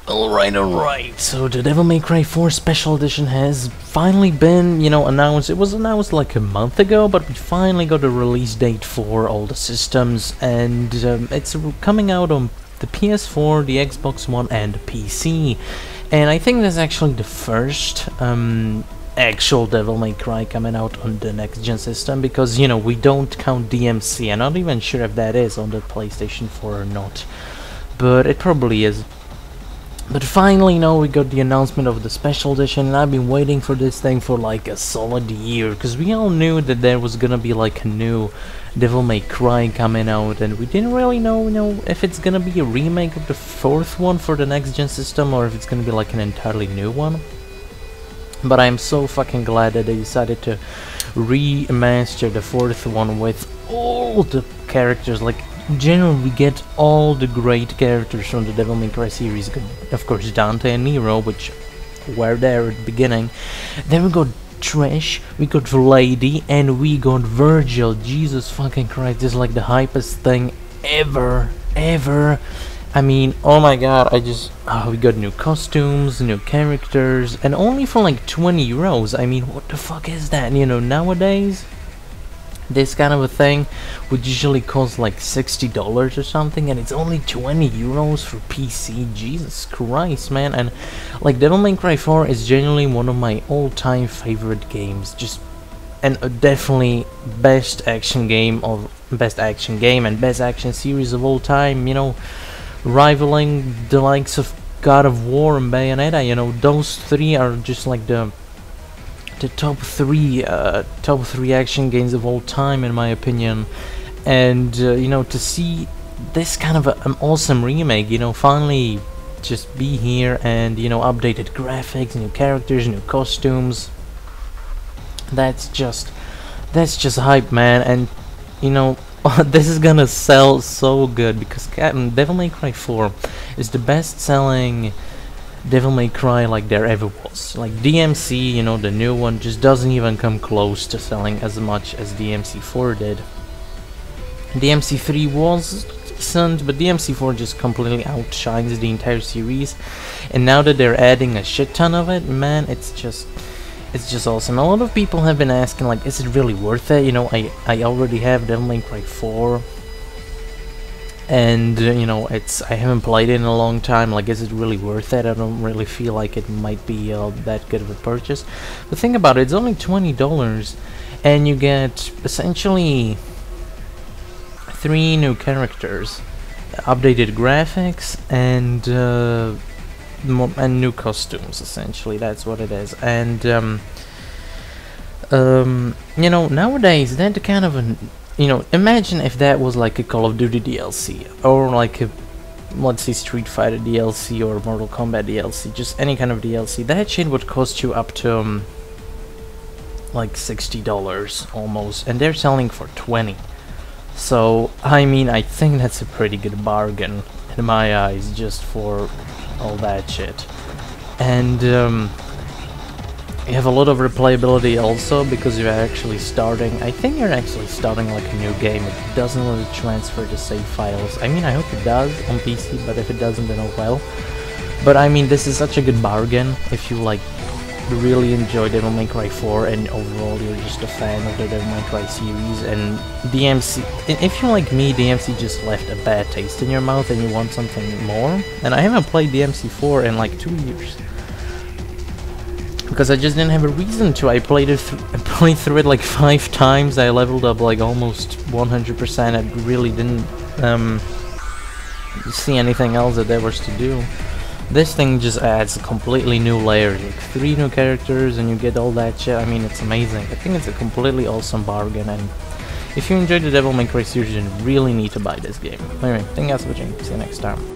Alright, so the Devil May Cry 4 Special Edition has finally been, announced. It was announced like a month ago, but we finally got a release date for all the systems, and it's coming out on the PS4, the Xbox One, and the PC. And I think that's actually the first actual Devil May Cry coming out on the next-gen system, because, we don't count DMC. I'm not even sure if that is on the PlayStation 4 or not, but it probably is. But finally, we got the announcement of the Special Edition, and I've been waiting for this thing for like a solid year, because we all knew that there was gonna be like a new Devil May Cry coming out, and we didn't really know, if it's gonna be a remake of the fourth one for the next-gen system, or if it's gonna be like an entirely new one. But I'm so fucking glad that they decided to remaster the fourth one with all the characters, like generally we get all the great characters from the Devil May Cry series. Of course, Dante and Nero, which were there at the beginning. Then we got Trish, we got Lady, and we got Virgil. Jesus fucking Christ, this is like the hypest thing ever. I mean, oh my god, we got new costumes, new characters, and only for like 20 euros. I mean, what the fuck is that? Nowadays, this kind of a thing would usually cost like $60 or something, and it's only 20 euros for PC. Jesus Christ, man. And like Devil May Cry 4 is genuinely one of my all-time favorite games, and definitely best action game and best action series of all time, rivaling the likes of God of War and Bayonetta. Those three are just like the top three action games of all time, in my opinion. And to see this kind of an awesome remake, finally just be here, and updated graphics, new characters, new costumes, that's just hype, man. And this is gonna sell so good, because Devil May Cry 4 is the best selling Devil May Cry like there ever was. Like DMC, the new one, just doesn't even come close to selling as much as DMC 4 did. DMC 3 was decent, but DMC 4 just completely outshines the entire series. And now that they're adding a shit ton of it, man, it's just awesome. A lot of people have been asking, like, is it really worth it? I already have Devil May Cry 4. And I haven't played it in a long time. Like, is it really worth it? I don't really feel like it might be that good of a purchase. But think about it, it's only $20, and you get essentially 3 new characters, updated graphics, and new costumes. Essentially, that's what it is. And nowadays that kind of an imagine if that was like a Call of Duty DLC, or like a, let's say, Street Fighter DLC, or Mortal Kombat DLC, just any kind of DLC. That shit would cost you up to like $60 almost, and they're selling for 20. So I mean, I think that's a pretty good bargain in my eyes, just for all that shit. And you have a lot of replayability also, because you're actually starting, I think you're actually starting like a new game. It doesn't really transfer the save files. I mean, I hope it does on PC, but if it doesn't, then oh well. But I mean, this is such a good bargain if you like really enjoy Devil May Cry 4, and overall you're just a fan of the Devil May Cry series. And DMC, if you're like me, DMC just left a bad taste in your mouth and you want something more. And I haven't played DMC 4 in like 2 years, because I just didn't have a reason to. I played through it like 5 times. I leveled up like almost 100%. I really didn't see anything else that there was to do. This thing just adds a completely new layer, like 3 new characters, and you get all that shit. I mean, it's amazing. I think it's a completely awesome bargain, and if you enjoyed the Devil May Cry series, you really need to buy this game. Anyway, thank you guys for watching. See you next time.